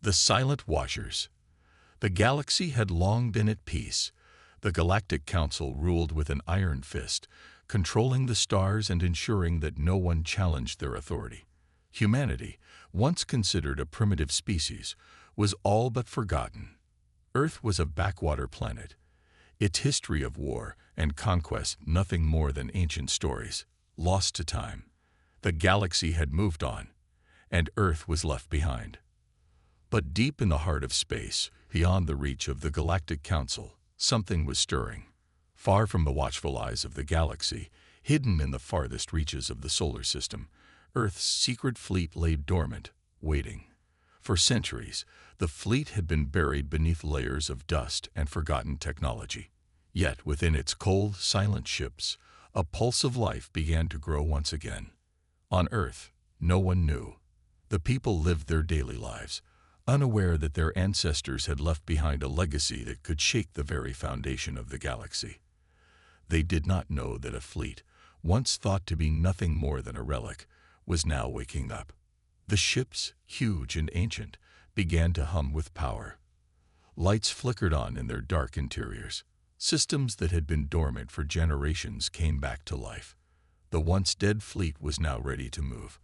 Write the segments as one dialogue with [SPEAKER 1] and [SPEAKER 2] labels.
[SPEAKER 1] The Silent Watchers. The galaxy had long been at peace. The Galactic Council ruled with an iron fist, controlling the stars and ensuring that no one challenged their authority. Humanity, once considered a primitive species, was all but forgotten. Earth was a backwater planet, its history of war and conquest nothing more than ancient stories, lost to time. The galaxy had moved on, and Earth was left behind. But deep in the heart of space, beyond the reach of the Galactic Council, something was stirring. Far from the watchful eyes of the galaxy, hidden in the farthest reaches of the solar system, Earth's secret fleet lay dormant, waiting. For centuries, the fleet had been buried beneath layers of dust and forgotten technology. Yet within its cold, silent ships, a pulse of life began to grow once again. On Earth, no one knew. The people lived their daily lives, unaware that their ancestors had left behind a legacy that could shake the very foundation of the galaxy. They did not know that a fleet, once thought to be nothing more than a relic, was now waking up. The ships, huge and ancient, began to hum with power. Lights flickered on in their dark interiors. Systems that had been dormant for generations came back to life. The once dead fleet was now ready to move.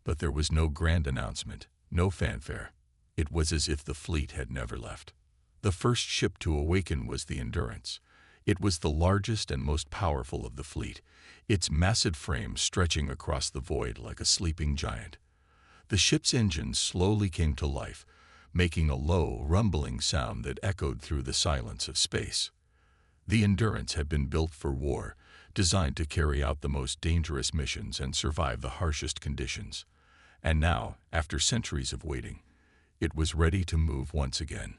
[SPEAKER 1] But there was no grand announcement, no fanfare. It was as if the fleet had never left. The first ship to awaken was the Endurance. It was the largest and most powerful of the fleet, its massive frame stretching across the void like a sleeping giant. The ship's engines slowly came to life, making a low, rumbling sound that echoed through the silence of space. The Endurance had been built for war, designed to carry out the most dangerous missions and survive the harshest conditions. And now, after centuries of waiting, it was ready to move once again.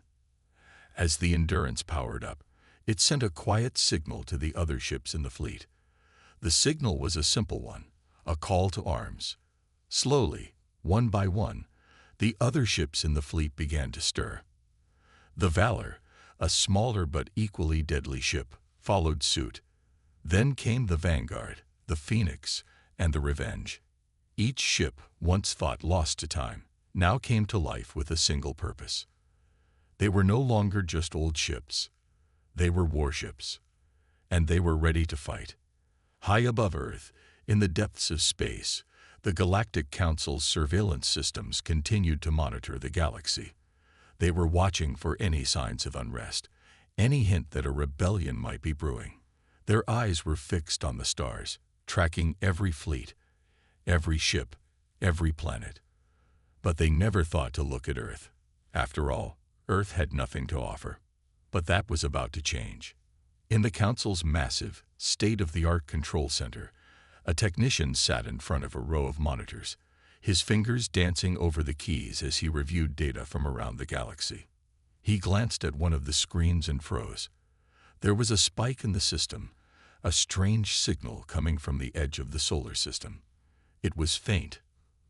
[SPEAKER 1] As the Endurance powered up, it sent a quiet signal to the other ships in the fleet. The signal was a simple one, a call to arms. Slowly, one by one, the other ships in the fleet began to stir. The Valor, a smaller but equally deadly ship, followed suit. Then came the Vanguard, the Phoenix, and the Revenge. Each ship, once thought lost to time, now came to life with a single purpose. They were no longer just old ships. They were warships, and they were ready to fight. High above Earth, in the depths of space, the Galactic Council's surveillance systems continued to monitor the galaxy. They were watching for any signs of unrest, any hint that a rebellion might be brewing. Their eyes were fixed on the stars, tracking every fleet, every ship, every planet. But they never thought to look at Earth. After all, Earth had nothing to offer. But that was about to change. In the Council's massive, state-of-the-art control center, a technician sat in front of a row of monitors, his fingers dancing over the keys as he reviewed data from around the galaxy. He glanced at one of the screens and froze. There was a spike in the system, a strange signal coming from the edge of the solar system. It was faint,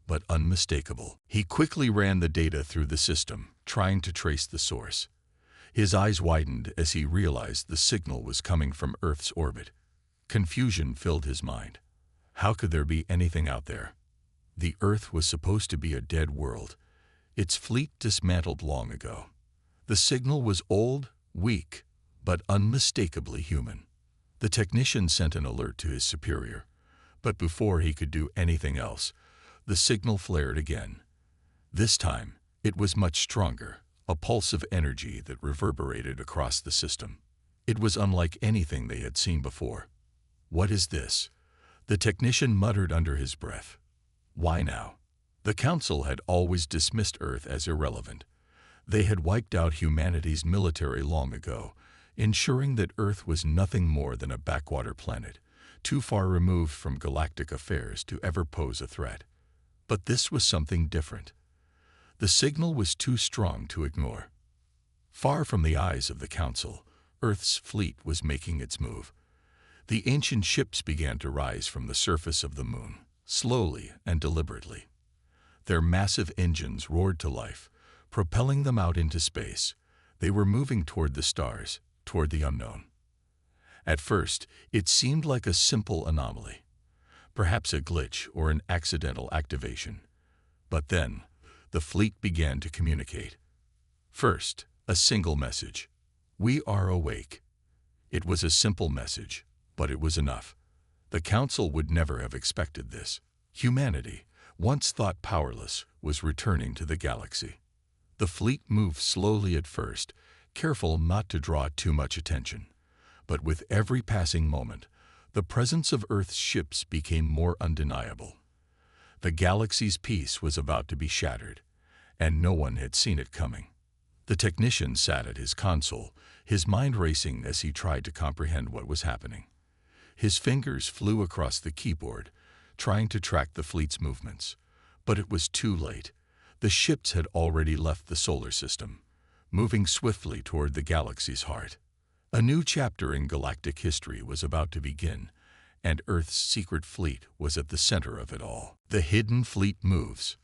[SPEAKER 1] but unmistakable. He quickly ran the data through the system, trying to trace the source. His eyes widened as he realized the signal was coming from Earth's orbit. Confusion filled his mind. How could there be anything out there? The Earth was supposed to be a dead world, its fleet dismantled long ago. The signal was old, weak, but unmistakably human. The technician sent an alert to his superior, but before he could do anything else, the signal flared again. This time, it was much stronger, a pulse of energy that reverberated across the system. It was unlike anything they had seen before. "What is this?" the technician muttered under his breath. Why now? The Council had always dismissed Earth as irrelevant. They had wiped out humanity's military long ago, ensuring that Earth was nothing more than a backwater planet, too far removed from galactic affairs to ever pose a threat. But this was something different. The signal was too strong to ignore. Far from the eyes of the Council, Earth's fleet was making its move. The ancient ships began to rise from the surface of the moon, slowly and deliberately. Their massive engines roared to life, propelling them out into space. They were moving toward the stars, toward the unknown. At first, it seemed like a simple anomaly, perhaps a glitch or an accidental activation. But then, the fleet began to communicate. First, a single message. "We are awake." It was a simple message, but it was enough. The Council would never have expected this. Humanity, once thought powerless, was returning to the galaxy. The fleet moved slowly at first, careful not to draw too much attention. But with every passing moment, the presence of Earth's ships became more undeniable. The galaxy's peace was about to be shattered, and no one had seen it coming. The technician sat at his console, his mind racing as he tried to comprehend what was happening. His fingers flew across the keyboard, trying to track the fleet's movements. But it was too late. The ships had already left the solar system, moving swiftly toward the galaxy's heart. A new chapter in galactic history was about to begin, and Earth's secret fleet was at the center of it all. The hidden fleet moves.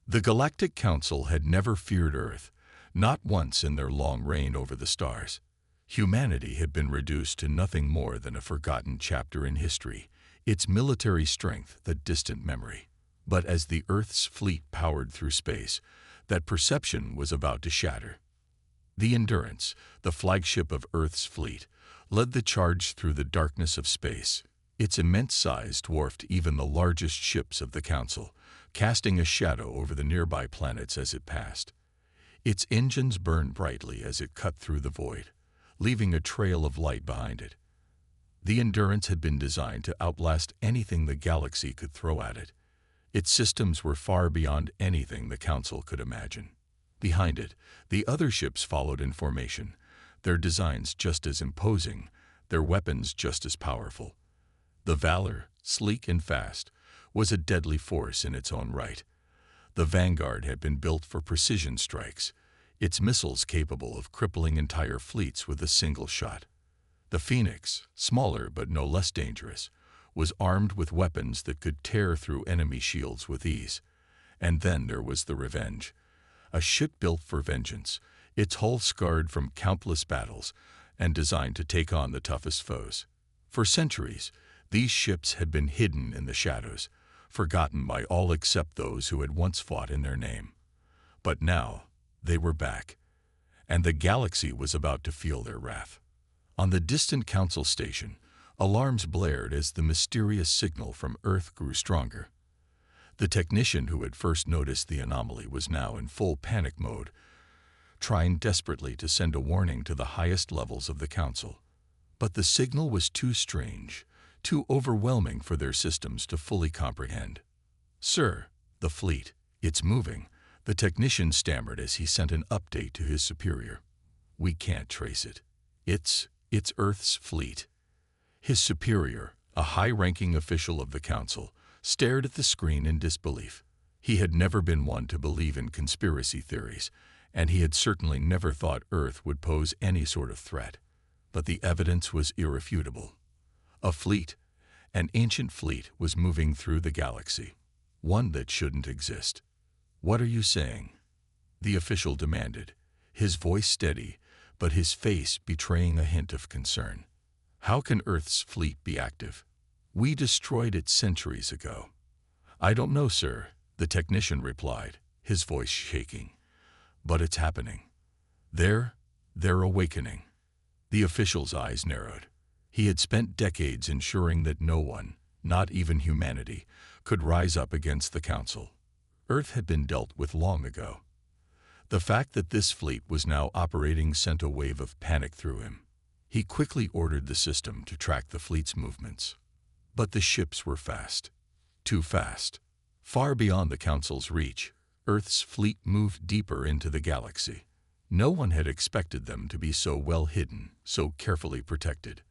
[SPEAKER 1] The Galactic Council had never feared Earth, not once in their long reign over the stars. Humanity had been reduced to nothing more than a forgotten chapter in history, its military strength the distant memory. But as the Earth's fleet powered through space, that perception was about to shatter. The Endurance, the flagship of Earth's fleet, led the charge through the darkness of space. Its immense size dwarfed even the largest ships of the Council, casting a shadow over the nearby planets as it passed. Its engines burned brightly as it cut through the void, leaving a trail of light behind it. The Endurance had been designed to outlast anything the galaxy could throw at it. Its systems were far beyond anything the Council could imagine. Behind it, the other ships followed in formation, their designs just as imposing, their weapons just as powerful. The Valor, sleek and fast, was a deadly force in its own right. The Vanguard had been built for precision strikes, its missiles capable of crippling entire fleets with a single shot. The Phoenix, smaller but no less dangerous, was armed with weapons that could tear through enemy shields with ease. And then there was the Revenge, a ship built for vengeance, its hull scarred from countless battles and designed to take on the toughest foes. For centuries, these ships had been hidden in the shadows, forgotten by all except those who had once fought in their name. But now, they were back, and the galaxy was about to feel their wrath. On the distant Council station, alarms blared as the mysterious signal from Earth grew stronger. The technician who had first noticed the anomaly was now in full panic mode, trying desperately to send a warning to the highest levels of the Council. But the signal was too strange, too overwhelming for their systems to fully comprehend. "Sir, the fleet, it's moving," the technician stammered as he sent an update to his superior. "We can't trace it. It's Earth's fleet." His superior, a high-ranking official of the Council, stared at the screen in disbelief. He had never been one to believe in conspiracy theories, and he had certainly never thought Earth would pose any sort of threat. But the evidence was irrefutable. A fleet, an ancient fleet, was moving through the galaxy, one that shouldn't exist. "What are you saying?" the official demanded, his voice steady, but his face betraying a hint of concern. "How can Earth's fleet be active? We destroyed it centuries ago." "I don't know, sir," the technician replied, his voice shaking. "But it's happening. They're awakening." The official's eyes narrowed. He had spent decades ensuring that no one, not even humanity, could rise up against the Council. Earth had been dealt with long ago. The fact that this fleet was now operating sent a wave of panic through him. He quickly ordered the system to track the fleet's movements. But the ships were fast. Too fast. Far beyond the Council's reach, Earth's fleet moved deeper into the galaxy. No one had expected them to be so well hidden, so carefully protected.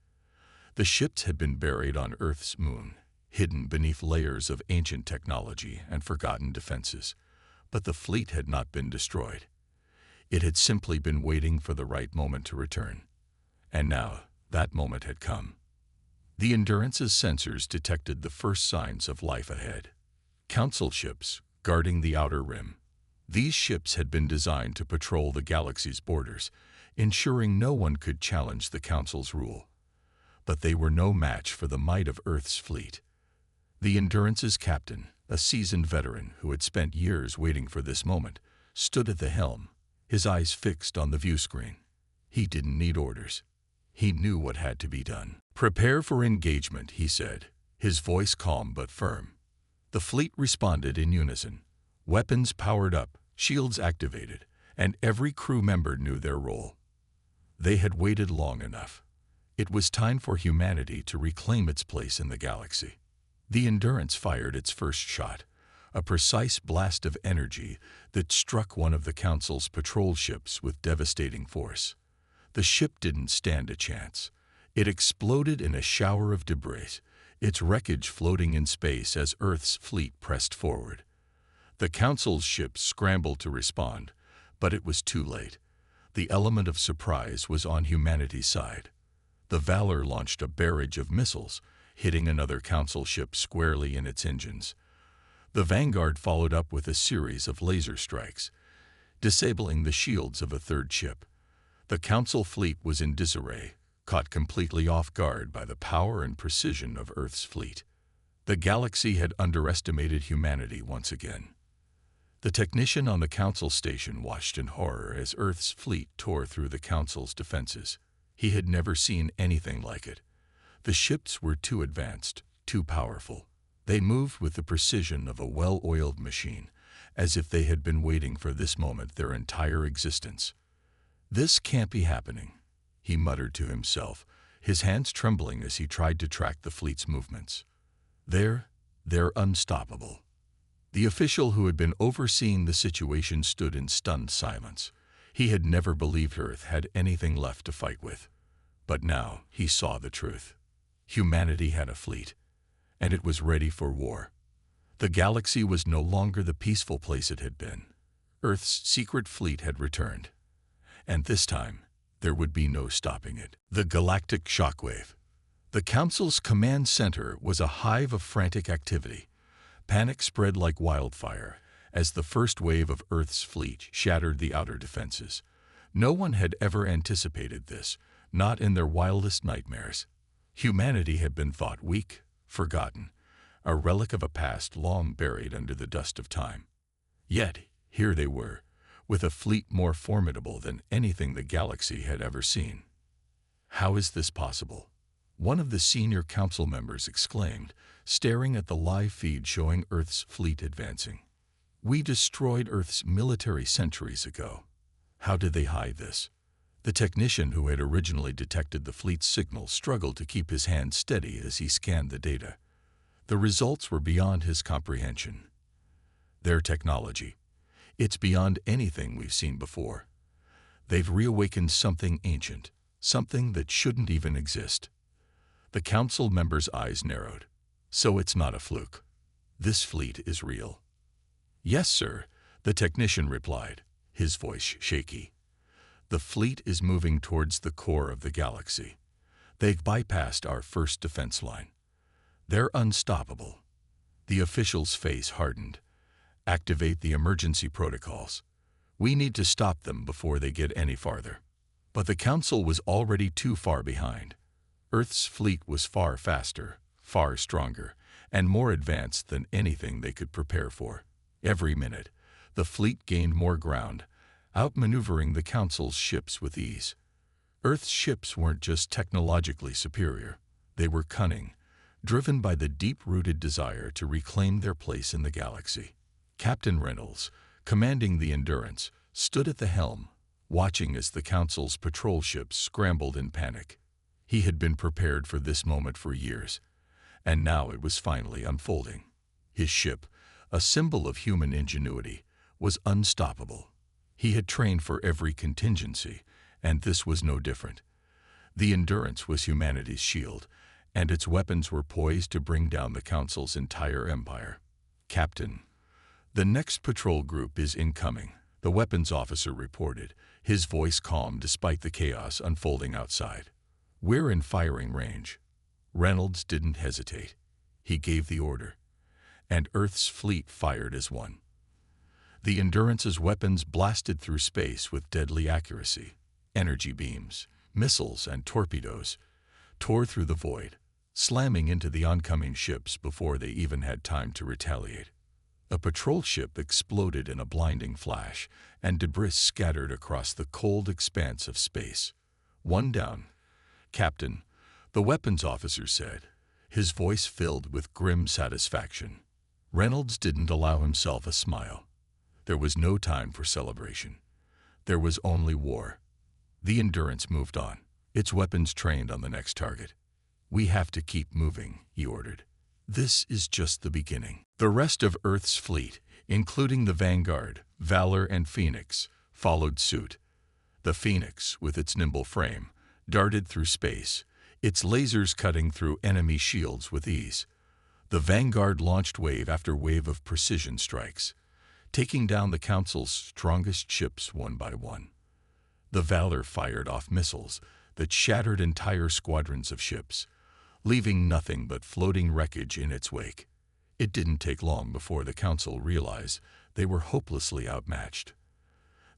[SPEAKER 1] The ships had been buried on Earth's moon, hidden beneath layers of ancient technology and forgotten defenses. But the fleet had not been destroyed. It had simply been waiting for the right moment to return. And now, that moment had come. The Endurance's sensors detected the first signs of life ahead. Council ships, guarding the outer rim. These ships had been designed to patrol the galaxy's borders, ensuring no one could challenge the Council's rule. But they were no match for the might of Earth's fleet. The Endurance's captain, a seasoned veteran who had spent years waiting for this moment, stood at the helm, his eyes fixed on the viewscreen. He didn't need orders. He knew what had to be done. "Prepare for engagement," he said, his voice calm but firm. The fleet responded in unison. Weapons powered up, shields activated, and every crew member knew their role. They had waited long enough. It was time for humanity to reclaim its place in the galaxy. The Endurance fired its first shot, a precise blast of energy that struck one of the Council's patrol ships with devastating force. The ship didn't stand a chance. It exploded in a shower of debris, its wreckage floating in space as Earth's fleet pressed forward. The Council's ships scrambled to respond, but it was too late. The element of surprise was on humanity's side. The Valor launched a barrage of missiles, hitting another Council ship squarely in its engines. The Vanguard followed up with a series of laser strikes, disabling the shields of a third ship. The Council fleet was in disarray, caught completely off guard by the power and precision of Earth's fleet. The galaxy had underestimated humanity once again. The technician on the Council station watched in horror as Earth's fleet tore through the Council's defenses. He had never seen anything like it. The ships were too advanced, too powerful. They moved with the precision of a well-oiled machine, as if they had been waiting for this moment their entire existence. "This can't be happening," he muttered to himself, his hands trembling as he tried to track the fleet's movements. They're unstoppable." The official who had been overseeing the situation stood in stunned silence. He had never believed Earth had anything left to fight with. But now he saw the truth. Humanity had a fleet, and it was ready for war. The galaxy was no longer the peaceful place it had been. Earth's secret fleet had returned, and this time there would be no stopping it. The galactic shockwave. The Council's command center was a hive of frantic activity. Panic spread like wildfire as the first wave of Earth's fleet shattered the outer defenses. No one had ever anticipated this, not in their wildest nightmares. Humanity had been thought weak, forgotten, a relic of a past long buried under the dust of time. Yet, here they were, with a fleet more formidable than anything the galaxy had ever seen. "How is this possible?" one of the senior Council members exclaimed, staring at the live feed showing Earth's fleet advancing. "We destroyed Earth's military centuries ago. How did they hide this?" The technician who had originally detected the fleet's signal struggled to keep his hand steady as he scanned the data. The results were beyond his comprehension. Their technology. It's beyond anything we've seen before. They've reawakened something ancient, something that shouldn't even exist. The Council member's eyes narrowed. "So it's not a fluke. This fleet is real." "Yes, sir," the technician replied, his voice shaky. "The fleet is moving towards the core of the galaxy. They've bypassed our first defense line. They're unstoppable." The official's face hardened. "Activate the emergency protocols. We need to stop them before they get any farther." But the Council was already too far behind. Earth's fleet was far faster, far stronger, and more advanced than anything they could prepare for. Every minute, the fleet gained more ground, outmaneuvering the Council's ships with ease. Earth's ships weren't just technologically superior. They were cunning, driven by the deep-rooted desire to reclaim their place in the galaxy. Captain Reynolds, commanding the Endurance, stood at the helm, watching as the Council's patrol ships scrambled in panic. He had been prepared for this moment for years, and now it was finally unfolding. His ship, a symbol of human ingenuity, was unstoppable. He had trained for every contingency, and this was no different. The Endurance was humanity's shield, and its weapons were poised to bring down the Council's entire empire. "Captain, the next patrol group is incoming," the weapons officer reported, his voice calm despite the chaos unfolding outside. "We're in firing range." Reynolds didn't hesitate. He gave the order, and Earth's fleet fired as one. The Endurance's weapons blasted through space with deadly accuracy. Energy beams, missiles, and torpedoes tore through the void, slamming into the oncoming ships before they even had time to retaliate. A patrol ship exploded in a blinding flash, and debris scattered across the cold expanse of space. "One down, Captain," the weapons officer said, his voice filled with grim satisfaction. Reynolds didn't allow himself a smile. There was no time for celebration. There was only war. The Endurance moved on, its weapons trained on the next target. "We have to keep moving," he ordered. "This is just the beginning." The rest of Earth's fleet, including the Vanguard, Valor, and Phoenix, followed suit. The Phoenix, with its nimble frame, darted through space, its lasers cutting through enemy shields with ease. The Vanguard launched wave after wave of precision strikes, taking down the Council's strongest ships one by one. The Valor fired off missiles that shattered entire squadrons of ships, leaving nothing but floating wreckage in its wake. It didn't take long before the Council realized they were hopelessly outmatched.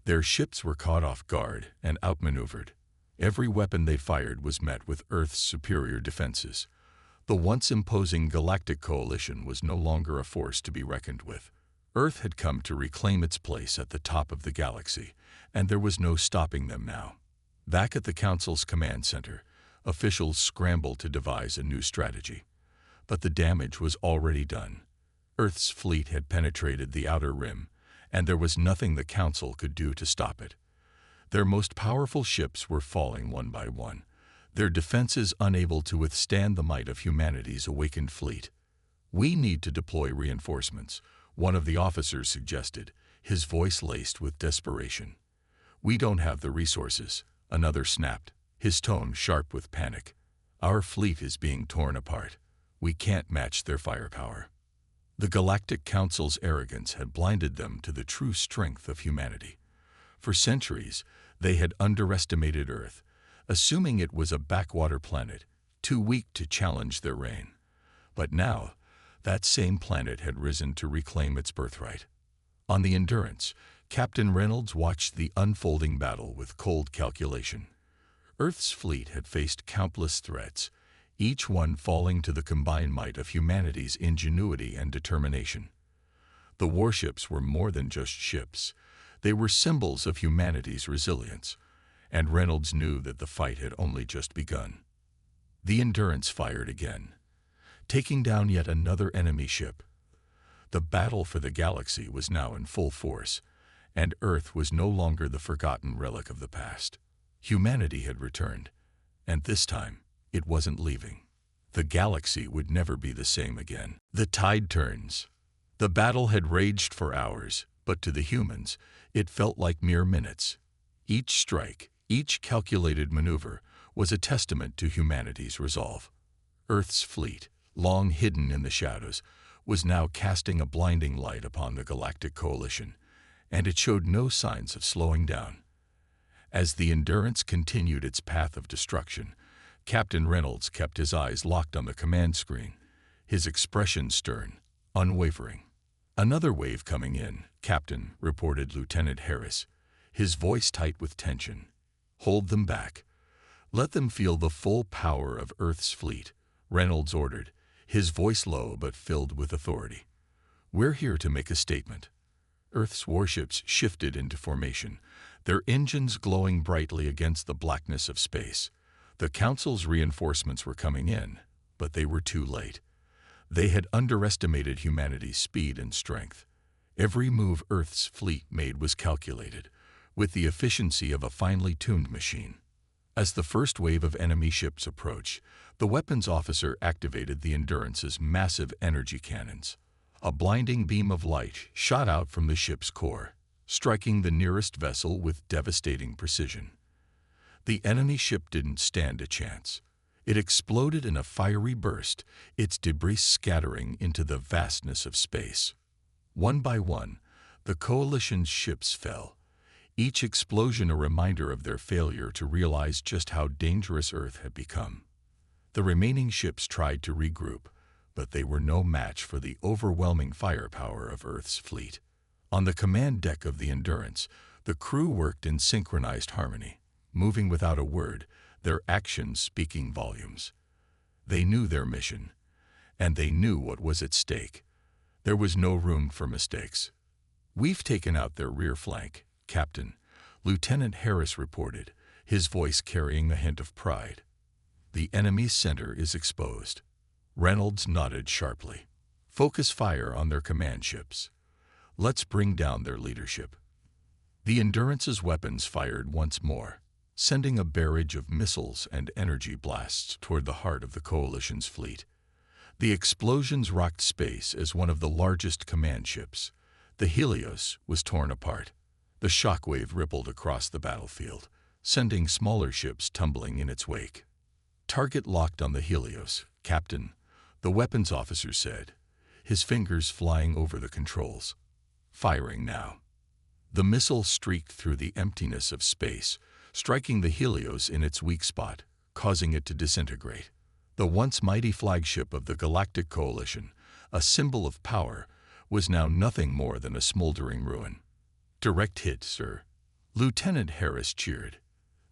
[SPEAKER 1] Their ships were caught off guard and outmaneuvered. Every weapon they fired was met with Earth's superior defenses. The once imposing Galactic coalition was no longer a force to be reckoned with. Earth had come to reclaim its place at the top of the galaxy, and there was no stopping them now. Back at the Council's command center, officials scrambled to devise a new strategy. But the damage was already done. Earth's fleet had penetrated the outer rim, and there was nothing the Council could do to stop it. Their most powerful ships were falling one by one, their defenses unable to withstand the might of humanity's awakened fleet. "We need to deploy reinforcements," one of the officers suggested, his voice laced with desperation. "We don't have the resources," another snapped, his tone sharp with panic. "Our fleet is being torn apart. We can't match their firepower." The Galactic Council's arrogance had blinded them to the true strength of humanity. For centuries, they had underestimated Earth, assuming it was a backwater planet, too weak to challenge their reign. But now, that same planet had risen to reclaim its birthright. On the Endurance, Captain Reynolds watched the unfolding battle with cold calculation. Earth's fleet had faced countless threats, each one falling to the combined might of humanity's ingenuity and determination. The warships were more than just ships. They were symbols of humanity's resilience, and Reynolds knew that the fight had only just begun. The Endurance fired again, taking down yet another enemy ship. The battle for the galaxy was now in full force, and Earth was no longer the forgotten relic of the past. Humanity had returned, and this time it wasn't leaving. The galaxy would never be the same again. The tide turns. The battle had raged for hours, but to the humans, it felt like mere minutes. Each strike, each calculated maneuver, was a testament to humanity's resolve. Earth's fleet, long hidden in the shadows, was now casting a blinding light upon the Galactic Coalition, and it showed no signs of slowing down. As the Endurance continued its path of destruction, Captain Reynolds kept his eyes locked on the command screen, his expression stern, unwavering. "Another wave coming in, Captain," reported Lieutenant Harris, his voice tight with tension. "Hold them back. Let them feel the full power of Earth's fleet," Reynolds ordered, his voice low but filled with authority. "We're here to make a statement." Earth's warships shifted into formation, their engines glowing brightly against the blackness of space. The Council's reinforcements were coming in, but they were too late. They had underestimated humanity's speed and strength. Every move Earth's fleet made was calculated, with the efficiency of a finely tuned machine. As the first wave of enemy ships approached, the weapons officer activated the Endurance's massive energy cannons. A blinding beam of light shot out from the ship's core, striking the nearest vessel with devastating precision. The enemy ship didn't stand a chance. It exploded in a fiery burst, its debris scattering into the vastness of space. One by one, the coalition's ships fell, each explosion a reminder of their failure to realize just how dangerous Earth had become. The remaining ships tried to regroup, but they were no match for the overwhelming firepower of Earth's fleet. On the command deck of the Endurance, the crew worked in synchronized harmony, moving without a word, their actions speaking volumes. They knew their mission, and they knew what was at stake. There was no room for mistakes. "We've taken out their rear flank, Captain," Lieutenant Harris reported, his voice carrying a hint of pride. "The enemy's center is exposed." Reynolds nodded sharply. "Focus fire on their command ships. Let's bring down their leadership." The Endurance's weapons fired once more, sending a barrage of missiles and energy blasts toward the heart of the Coalition's fleet. The explosions rocked space as one of the largest command ships, the Helios, was torn apart. The shockwave rippled across the battlefield, sending smaller ships tumbling in its wake. "Target locked on the Helios, Captain," the weapons officer said, his fingers flying over the controls. "Firing now." The missile streaked through the emptiness of space, striking the Helios in its weak spot, causing it to disintegrate. The once mighty flagship of the Galactic Coalition, a symbol of power, was now nothing more than a smoldering ruin. "Direct hit, sir," Lieutenant Harris cheered.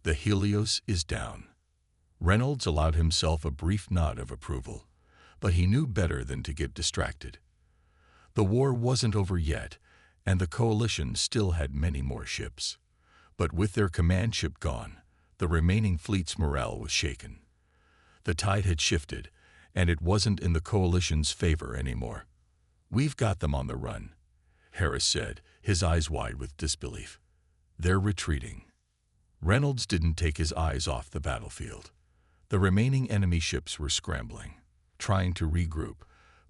[SPEAKER 1] "The Helios is down." Reynolds allowed himself a brief nod of approval, but he knew better than to get distracted. The war wasn't over yet, and the Coalition still had many more ships. But with their command ship gone, the remaining fleet's morale was shaken. The tide had shifted, and it wasn't in the Coalition's favor anymore. "We've got them on the run," Harris said, his eyes wide with disbelief. "They're retreating." Reynolds didn't take his eyes off the battlefield. The remaining enemy ships were scrambling, trying to regroup,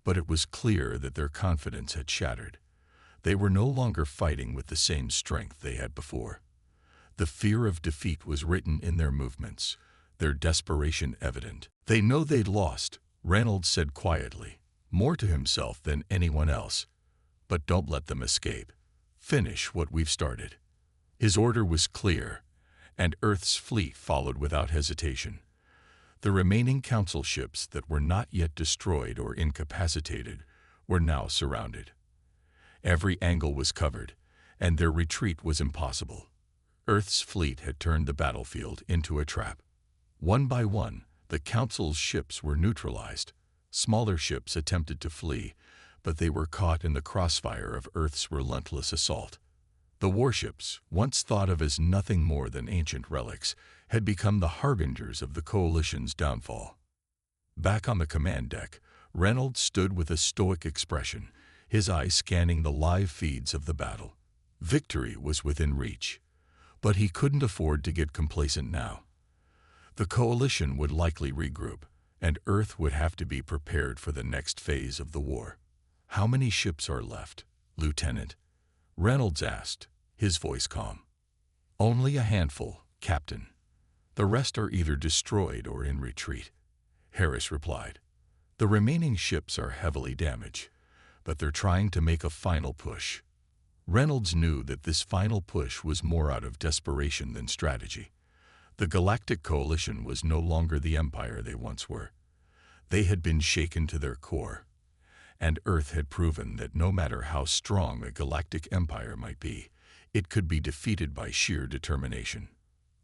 [SPEAKER 1] but it was clear that their confidence had shattered. They were no longer fighting with the same strength they had before. The fear of defeat was written in their movements, their desperation evident. "They know they'd lost," Reynolds said quietly, more to himself than anyone else. "But don't let them escape. Finish what we've started." His order was clear, and Earth's fleet followed without hesitation. The remaining Council ships that were not yet destroyed or incapacitated were now surrounded. Every angle was covered, and their retreat was impossible. Earth's fleet had turned the battlefield into a trap. One by one, the Council's ships were neutralized. Smaller ships attempted to flee, but they were caught in the crossfire of Earth's relentless assault. The warships, once thought of as nothing more than ancient relics, had become the harbingers of the Coalition's downfall. Back on the command deck, Reynolds stood with a stoic expression, his eyes scanning the live feeds of the battle. Victory was within reach, but he couldn't afford to get complacent now. The Coalition would likely regroup, and Earth would have to be prepared for the next phase of the war. "How many ships are left, Lieutenant?" Reynolds asked, his voice calm. "Only a handful, Captain. The rest are either destroyed or in retreat," Harris replied. "The remaining ships are heavily damaged, but they're trying to make a final push." Reynolds knew that this final push was more out of desperation than strategy. The Galactic Coalition was no longer the empire they once were. They had been shaken to their core, and Earth had proven that no matter how strong a galactic empire might be, it could be defeated by sheer determination.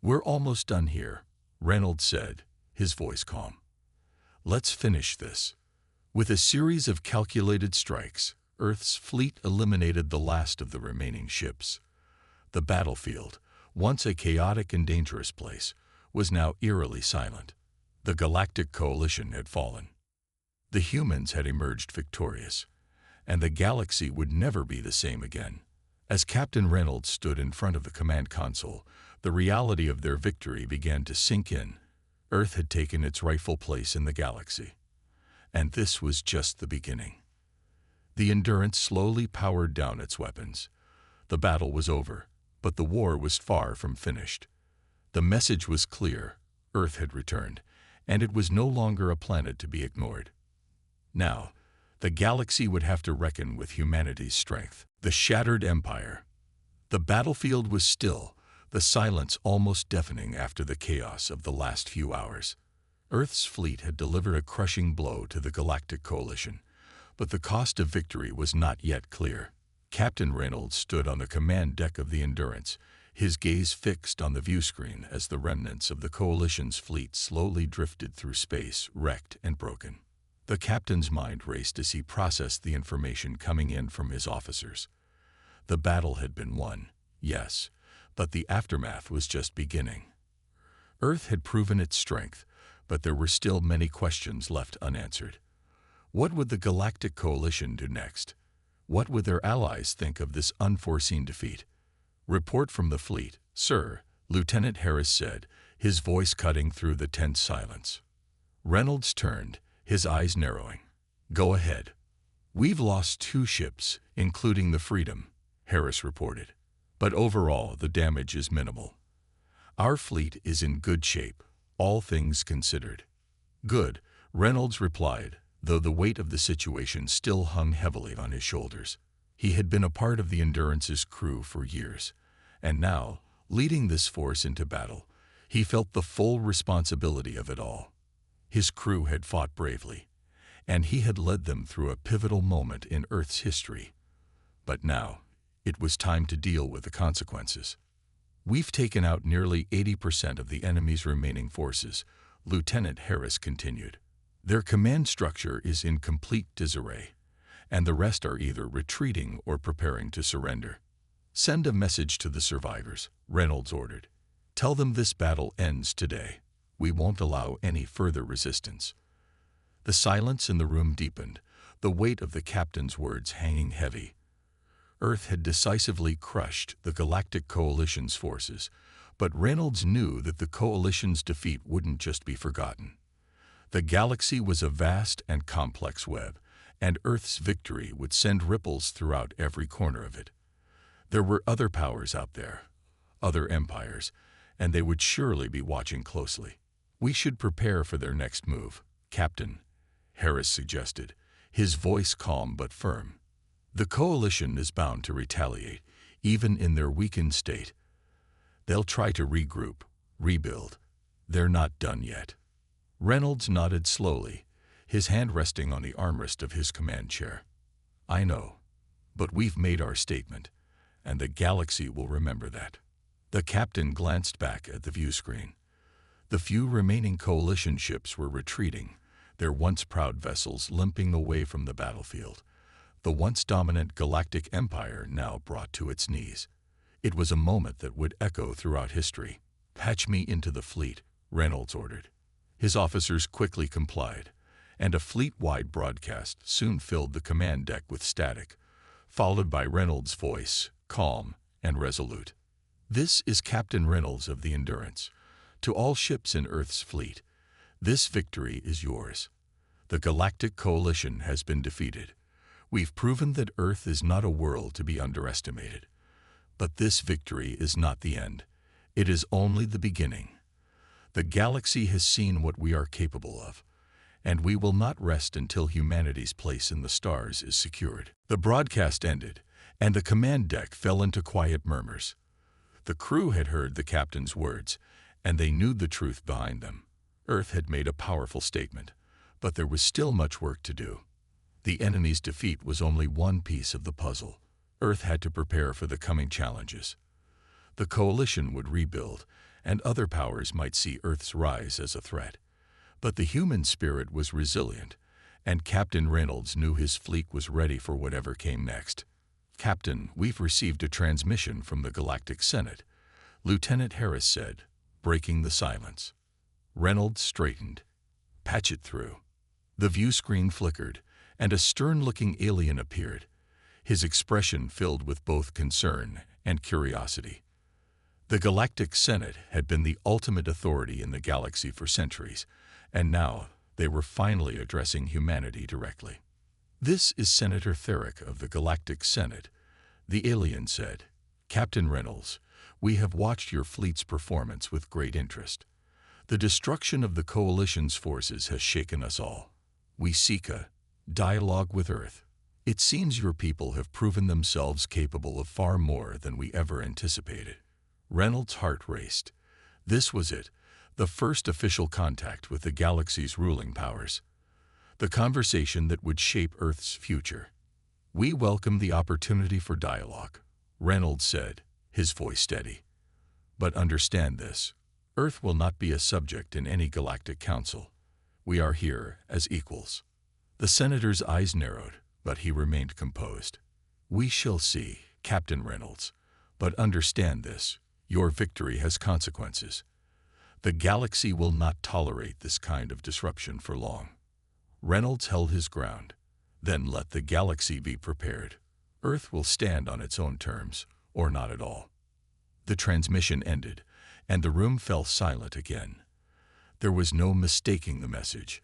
[SPEAKER 1] "We're almost done here," Reynolds said, his voice calm. "Let's finish this." With a series of calculated strikes, Earth's fleet eliminated the last of the remaining ships. The battlefield, once a chaotic and dangerous place, was now eerily silent. The Galactic Coalition had fallen. The humans had emerged victorious, and the galaxy would never be the same again. As Captain Reynolds stood in front of the command console, the reality of their victory began to sink in. Earth had taken its rightful place in the galaxy. And this was just the beginning. The Endurance slowly powered down its weapons. The battle was over, but the war was far from finished. The message was clear: Earth had returned, and it was no longer a planet to be ignored. Now, the galaxy would have to reckon with humanity's strength. The shattered empire. The battlefield was still, the silence almost deafening after the chaos of the last few hours. Earth's fleet had delivered a crushing blow to the Galactic Coalition, but the cost of victory was not yet clear. Captain Reynolds stood on the command deck of the Endurance, his gaze fixed on the viewscreen as the remnants of the Coalition's fleet slowly drifted through space, wrecked and broken. The captain's mind raced as he processed the information coming in from his officers. The battle had been won, yes, but the aftermath was just beginning. Earth had proven its strength, but there were still many questions left unanswered. What would the Galactic Coalition do next? What would their allies think of this unforeseen defeat? "Report from the fleet, sir," Lieutenant Harris said, his voice cutting through the tense silence. Reynolds turned, his eyes narrowing. "Go ahead." "We've lost 2 ships, including the Freedom," Harris reported. "But overall, the damage is minimal. Our fleet is in good shape, all things considered." "Good," Reynolds replied, though the weight of the situation still hung heavily on his shoulders. He had been a part of the Endurance's crew for years, and now, leading this force into battle, he felt the full responsibility of it all. His crew had fought bravely, and he had led them through a pivotal moment in Earth's history. But now, it was time to deal with the consequences. "We've taken out nearly 80% of the enemy's remaining forces," Lieutenant Harris continued. "Their command structure is in complete disarray, and the rest are either retreating or preparing to surrender. Send a message to the survivors," Reynolds ordered. "Tell them this battle ends today. We won't allow any further resistance." The silence in the room deepened, the weight of the captain's words hanging heavy. Earth had decisively crushed the Galactic Coalition's forces, but Reynolds knew that the Coalition's defeat wouldn't just be forgotten. The galaxy was a vast and complex web, and Earth's victory would send ripples throughout every corner of it. There were other powers out there, other empires, and they would surely be watching closely. "We should prepare for their next move, Captain," Harris suggested, his voice calm but firm. "The Coalition is bound to retaliate, even in their weakened state. They'll try to regroup, rebuild. They're not done yet." Reynolds nodded slowly, his hand resting on the armrest of his command chair. "I know, but we've made our statement, and the galaxy will remember that." The captain glanced back at the view screen. The few remaining Coalition ships were retreating, their once proud vessels limping away from the battlefield. The once dominant Galactic Empire now brought to its knees. It was a moment that would echo throughout history. "Patch me into the fleet," Reynolds ordered. His officers quickly complied, and a fleet-wide broadcast soon filled the command deck with static, followed by Reynolds' voice, calm and resolute. "This is Captain Reynolds of the Endurance. To all ships in Earth's fleet, this victory is yours. The Galactic Coalition has been defeated. We've proven that Earth is not a world to be underestimated. But this victory is not the end. It is only the beginning. The galaxy has seen what we are capable of, and we will not rest until humanity's place in the stars is secured." The broadcast ended, and the command deck fell into quiet murmurs. The crew had heard the captain's words, and they knew the truth behind them. Earth had made a powerful statement, but there was still much work to do. The enemy's defeat was only one piece of the puzzle. Earth had to prepare for the coming challenges. The Coalition would rebuild, and other powers might see Earth's rise as a threat. But the human spirit was resilient, and Captain Reynolds knew his fleet was ready for whatever came next. "Captain, we've received a transmission from the Galactic Senate," Lieutenant Harris said, breaking the silence. Reynolds straightened. "Patch it through." The view screen flickered, and a stern-looking alien appeared, his expression filled with both concern and curiosity. The Galactic Senate had been the ultimate authority in the galaxy for centuries, and now they were finally addressing humanity directly. "This is Senator Therick of the Galactic Senate," the alien said. "Captain Reynolds, we have watched your fleet's performance with great interest. The destruction of the Coalition's forces has shaken us all. We seek a dialogue with Earth. It seems your people have proven themselves capable of far more than we ever anticipated." Reynolds' heart raced. This was it, the first official contact with the galaxy's ruling powers. The conversation that would shape Earth's future. "We welcome the opportunity for dialogue," Reynolds said, his voice steady. "But understand this, Earth will not be a subject in any galactic council. We are here as equals." The senator's eyes narrowed, but he remained composed. "We shall see, Captain Reynolds. But understand this, your victory has consequences. The galaxy will not tolerate this kind of disruption for long." Reynolds held his ground. "Then let the galaxy be prepared. Earth will stand on its own terms, or not at all." The transmission ended, and the room fell silent again. There was no mistaking the message.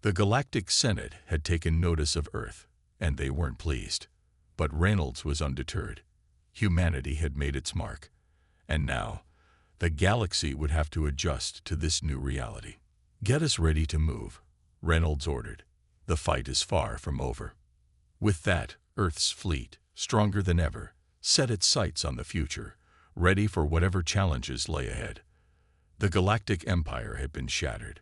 [SPEAKER 1] The Galactic Senate had taken notice of Earth, and they weren't pleased. But Reynolds was undeterred. Humanity had made its mark, and now the galaxy would have to adjust to this new reality. "Get us ready to move," Reynolds ordered. "The fight is far from over." With that, Earth's fleet, stronger than ever, set its sights on the future, ready for whatever challenges lay ahead. The Galactic Empire had been shattered,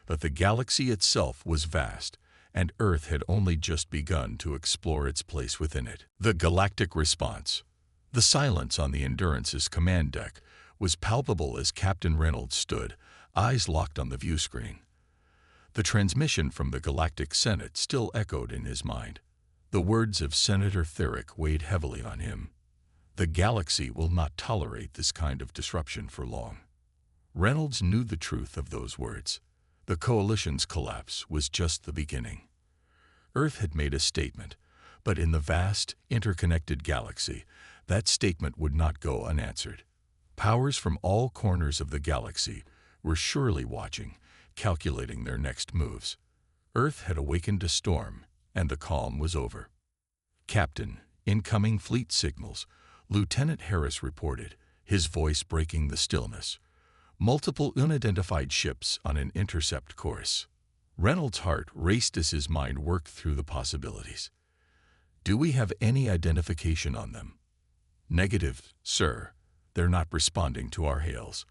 [SPEAKER 1] but the galaxy itself was vast, and Earth had only just begun to explore its place within it. The galactic response. The silence on the Endurance's command deck was palpable as Captain Reynolds stood, eyes locked on the view screen. The transmission from the Galactic Senate still echoed in his mind. The words of Senator Therick weighed heavily on him. The galaxy will not tolerate this kind of disruption for long. Reynolds knew the truth of those words. The coalition's collapse was just the beginning. Earth had made a statement, but in the vast, interconnected galaxy, that statement would not go unanswered. Powers from all corners of the galaxy were surely watching, calculating their next moves. Earth had awakened a storm, and the calm was over. "Captain, incoming fleet signals," Lieutenant Harris reported, his voice breaking the stillness. "Multiple unidentified ships on an intercept course." Reynolds' heart raced as his mind worked through the possibilities. "Do we have any identification on them?" "Negative, sir. They're not responding to our hails."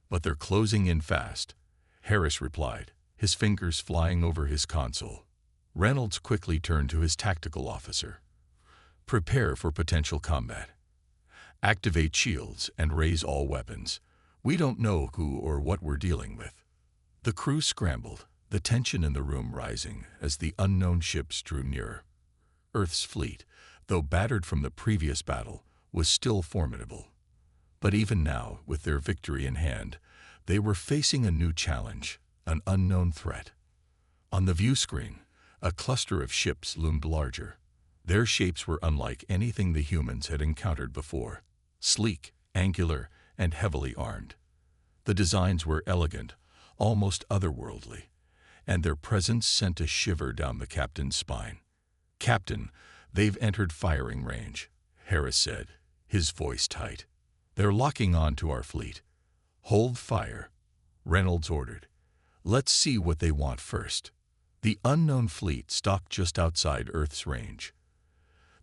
[SPEAKER 1] "But they're closing in fast," Harris replied, his fingers flying over his console. Reynolds quickly turned to his tactical officer. "Prepare for potential combat. Activate shields and raise all weapons. We don't know who or what we're dealing with." The crew scrambled, the tension in the room rising as the unknown ships drew nearer. Earth's fleet, though battered from the previous battle, was still formidable. But even now, with their victory in hand, they were facing a new challenge, an unknown threat. On the view screen, a cluster of ships loomed larger. Their shapes were unlike anything the humans had encountered before, sleek, angular, and heavily armed. The designs were elegant, almost otherworldly, and their presence sent a shiver down the captain's spine. "Captain, they've entered firing range," Harris said, his voice tight. "They're locking on to our fleet." "Hold fire," Reynolds ordered. "Let's see what they want first." The unknown fleet stopped just outside Earth's range.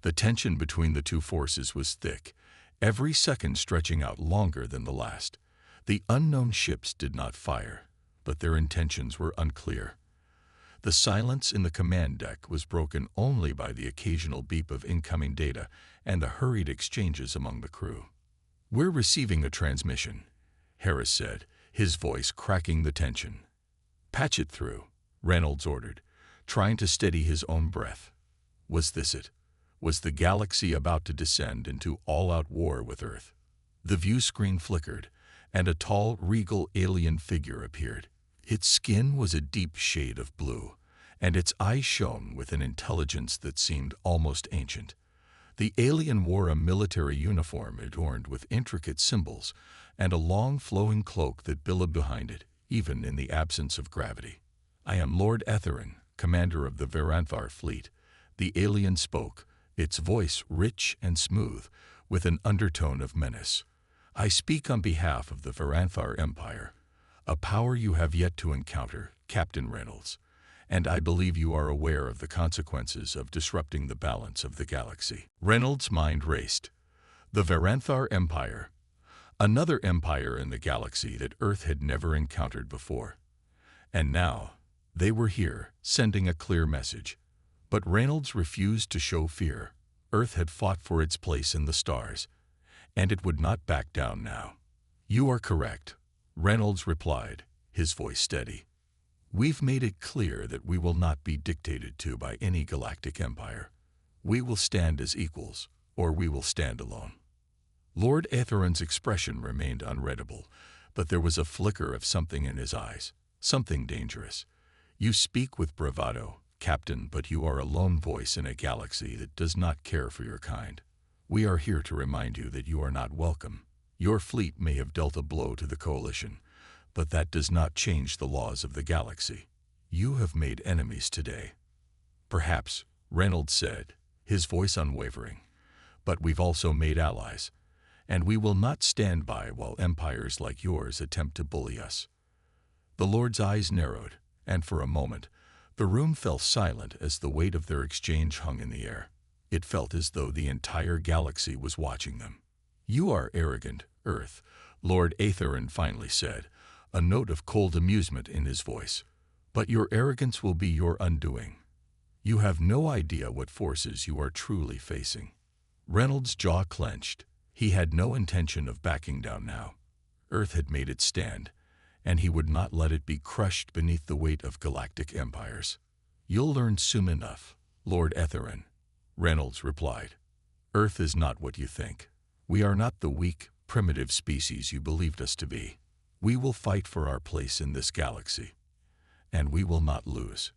[SPEAKER 1] The tension between the two forces was thick, every second stretching out longer than the last. The unknown ships did not fire, but their intentions were unclear. The silence in the command deck was broken only by the occasional beep of incoming data and the hurried exchanges among the crew. "We're receiving a transmission," Harris said, his voice cracking the tension. "Patch it through," Reynolds ordered, trying to steady his own breath. Was this it? Was the galaxy about to descend into all-out war with Earth? The view screen flickered, and a tall, regal alien figure appeared. Its skin was a deep shade of blue, and its eyes shone with an intelligence that seemed almost ancient. The alien wore a military uniform adorned with intricate symbols and a long flowing cloak that billowed behind it, even in the absence of gravity. "I am Lord Etherin, commander of the Varanthar fleet," the alien spoke, its voice rich and smooth, with an undertone of menace. "I speak on behalf of the Varanthar Empire, a power you have yet to encounter, Captain Reynolds, and I believe you are aware of the consequences of disrupting the balance of the galaxy." Reynolds' mind raced. The Varanthar Empire, another empire in the galaxy that Earth had never encountered before. And now, they were here, sending a clear message. But Reynolds refused to show fear. Earth had fought for its place in the stars, and it would not back down now. "You are correct," Reynolds replied, his voice steady. We've made it clear that we will not be dictated to by any galactic empire. We will stand as equals, or we will stand alone." Lord Atheron's expression remained unreadable, but there was a flicker of something in his eyes, something dangerous. "You speak with bravado, Captain, but you are a lone voice in a galaxy that does not care for your kind. We are here to remind you that you are not welcome. Your fleet may have dealt a blow to the Coalition, but that does not change the laws of the galaxy. You have made enemies today." "Perhaps," Reynolds said, his voice unwavering, "but we've also made allies, and we will not stand by while empires like yours attempt to bully us." The Lord's eyes narrowed, and for a moment, the room fell silent as the weight of their exchange hung in the air. It felt as though the entire galaxy was watching them. "You are arrogant, Earth," Lord Atheron finally said, a note of cold amusement in his voice. "But your arrogance will be your undoing. You have no idea what forces you are truly facing." Reynolds' jaw clenched. He had no intention of backing down now. Earth had made its stand, and he would not let it be crushed beneath the weight of galactic empires. "You'll learn soon enough, Lord Atheron," Reynolds replied. "Earth is not what you think. We are not the weak, primitive species you believed us to be. We will fight for our place in this galaxy, and we will not lose."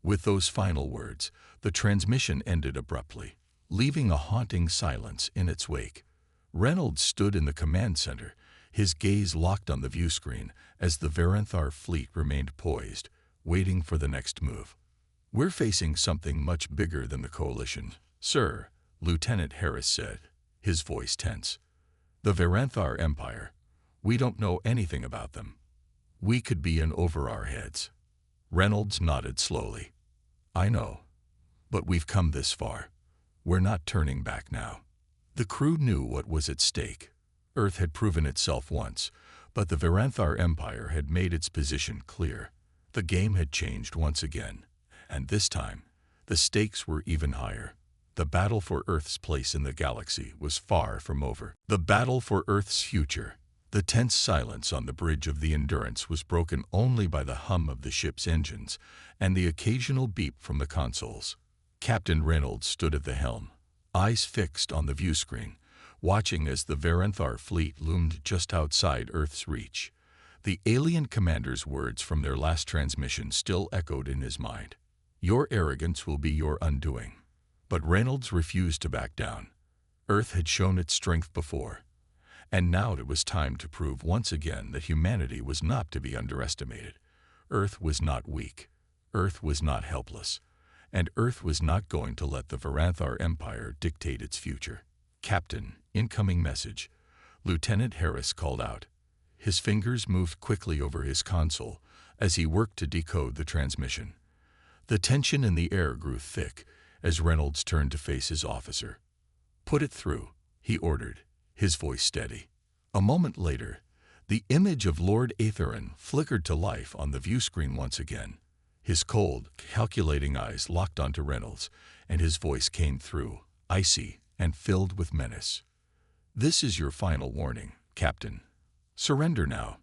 [SPEAKER 1] With those final words, the transmission ended abruptly, leaving a haunting silence in its wake. Reynolds stood in the command center, his gaze locked on the view screen as the Varanthar fleet remained poised, waiting for the next move. "We're facing something much bigger than the Coalition, sir," Lieutenant Harris said, his voice tense. "The Varanthar Empire. We don't know anything about them. We could be in over our heads." Reynolds nodded slowly. "I know. But we've come this far. We're not turning back now." The crew knew what was at stake. Earth had proven itself once, but the Varanthar Empire had made its position clear. The game had changed once again, and this time, the stakes were even higher. The battle for Earth's place in the galaxy was far from over. The battle for Earth's future. The tense silence on the bridge of the Endurance was broken only by the hum of the ship's engines and the occasional beep from the consoles. Captain Reynolds stood at the helm, eyes fixed on the view screen, watching as the Varanthar fleet loomed just outside Earth's reach. The alien commander's words from their last transmission still echoed in his mind. "Your arrogance will be your undoing." But Reynolds refused to back down. Earth had shown its strength before, and now it was time to prove once again that humanity was not to be underestimated. Earth was not weak. Earth was not helpless. And Earth was not going to let the Varanthar Empire dictate its future. "Captain, incoming message," Lieutenant Harris called out. His fingers moved quickly over his console as he worked to decode the transmission. The tension in the air grew thick as Reynolds turned to face his officer. "Put it through," he ordered, his voice steady. A moment later, the image of Lord Atheron flickered to life on the view screen once again. His cold, calculating eyes locked onto Reynolds, and his voice came through, icy and filled with menace. "This is your final warning, Captain. Surrender now,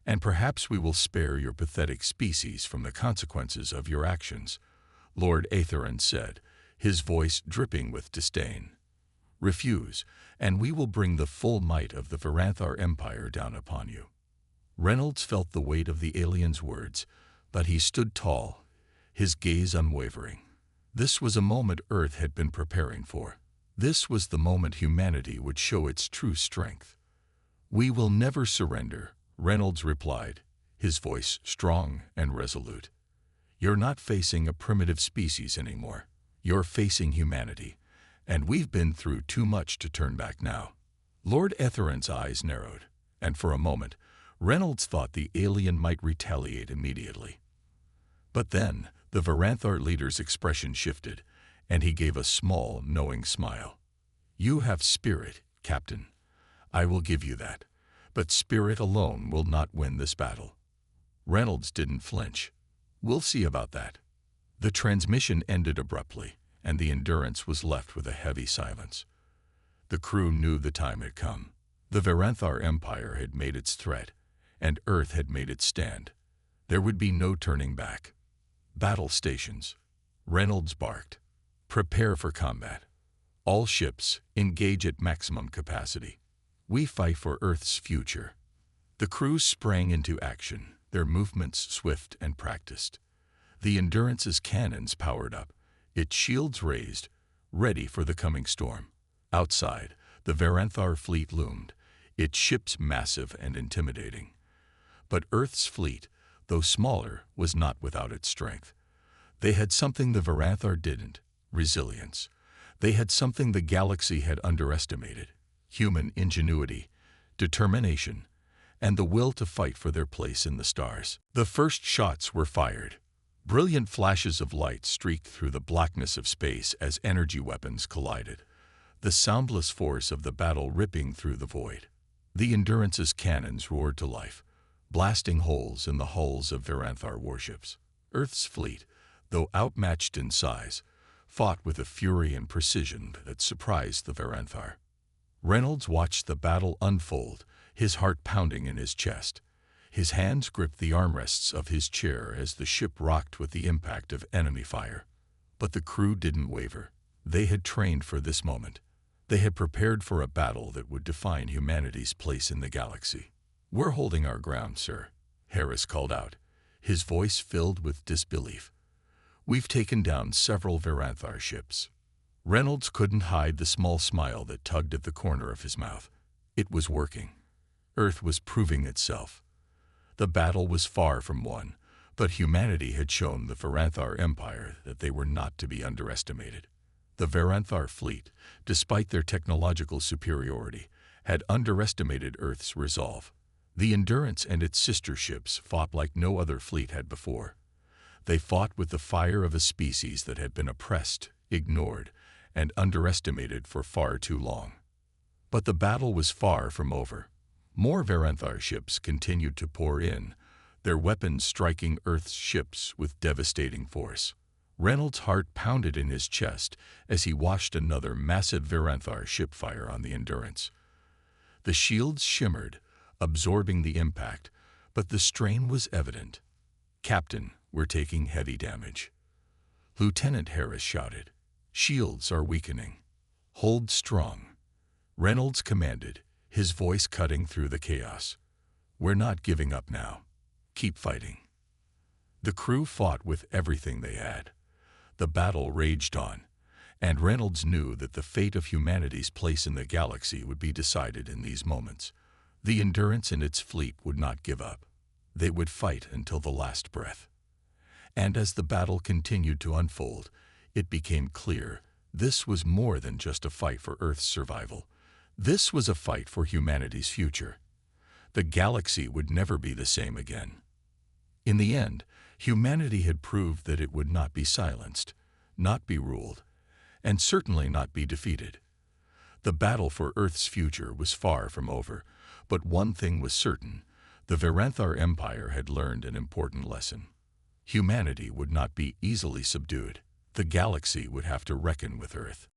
[SPEAKER 1] and perhaps we will spare your pathetic species from the consequences of your actions," Lord Atheron said, his voice dripping with disdain. "Refuse, and we will bring the full might of the Varanthar Empire down upon you." Reynolds felt the weight of the alien's words, but he stood tall, his gaze unwavering. This was a moment Earth had been preparing for. This was the moment humanity would show its true strength. "We will never surrender," Reynolds replied, his voice strong and resolute. "You're not facing a primitive species anymore. You're facing humanity, and we've been through too much to turn back now." Lord Atheron's eyes narrowed, and for a moment, Reynolds thought the alien might retaliate immediately. But then, the Varanthar leader's expression shifted, and he gave a small, knowing smile. "You have spirit, Captain. I will give you that. But spirit alone will not win this battle." Reynolds didn't flinch. "We'll see about that." The transmission ended abruptly, and the Endurance was left with a heavy silence. The crew knew the time had come. The Varanthar Empire had made its threat, and Earth had made its stand. There would be no turning back. Battle stations. Reynolds barked. Prepare for combat. All ships, engage at maximum capacity. We fight for Earth's future. The crew sprang into action, their movements swift and practiced. The Endurance's cannons powered up, its shields raised, ready for the coming storm. Outside, the Varanthar fleet loomed, its ships massive and intimidating. But Earth's fleet, though smaller, was not without its strength. They had something the Varanthar didn't: resilience. They had something the galaxy had underestimated: human ingenuity, determination, and the will to fight for their place in the stars. The first shots were fired. Brilliant flashes of light streaked through the blackness of space as energy weapons collided, the soundless force of the battle ripping through the void. The Endurance's cannons roared to life, blasting holes in the hulls of Varanthar warships. Earth's fleet, though outmatched in size, fought with a fury and precision that surprised the Varanthar. Reynolds watched the battle unfold, his heart pounding in his chest. His hands gripped the armrests of his chair as the ship rocked with the impact of enemy fire. But the crew didn't waver. They had trained for this moment. They had prepared for a battle that would define humanity's place in the galaxy. "We're holding our ground, sir," Harris called out, his voice filled with disbelief. "We've taken down several Varanthar ships." Reynolds couldn't hide the small smile that tugged at the corner of his mouth. It was working. Earth was proving itself. The battle was far from won, but humanity had shown the Varanthar Empire that they were not to be underestimated. The Varanthar fleet, despite their technological superiority, had underestimated Earth's resolve. The Endurance and its sister ships fought like no other fleet had before. They fought with the fire of a species that had been oppressed, ignored, and underestimated for far too long. But the battle was far from over. More Varanthar ships continued to pour in, their weapons striking Earth's ships with devastating force. Reynolds' heart pounded in his chest as he watched another massive Varanthar ship fire on the Endurance. The shields shimmered, absorbing the impact, but the strain was evident. "Captain, we're taking heavy damage." Lieutenant Harris shouted. "Shields are weakening. Hold strong." Reynolds commanded, his voice cutting through the chaos. "We're not giving up now. Keep fighting." The crew fought with everything they had. The battle raged on, and Reynolds knew that the fate of humanity's place in the galaxy would be decided in these moments. The Endurance and its fleet would not give up. They would fight until the last breath. And as the battle continued to unfold, it became clear this was more than just a fight for Earth's survival. This was a fight for humanity's future. The galaxy would never be the same again. In the end, humanity had proved that it would not be silenced, not be ruled, and certainly not be defeated. The battle for Earth's future was far from over, but one thing was certain: the Varanthar Empire had learned an important lesson. Humanity would not be easily subdued. The galaxy would have to reckon with Earth.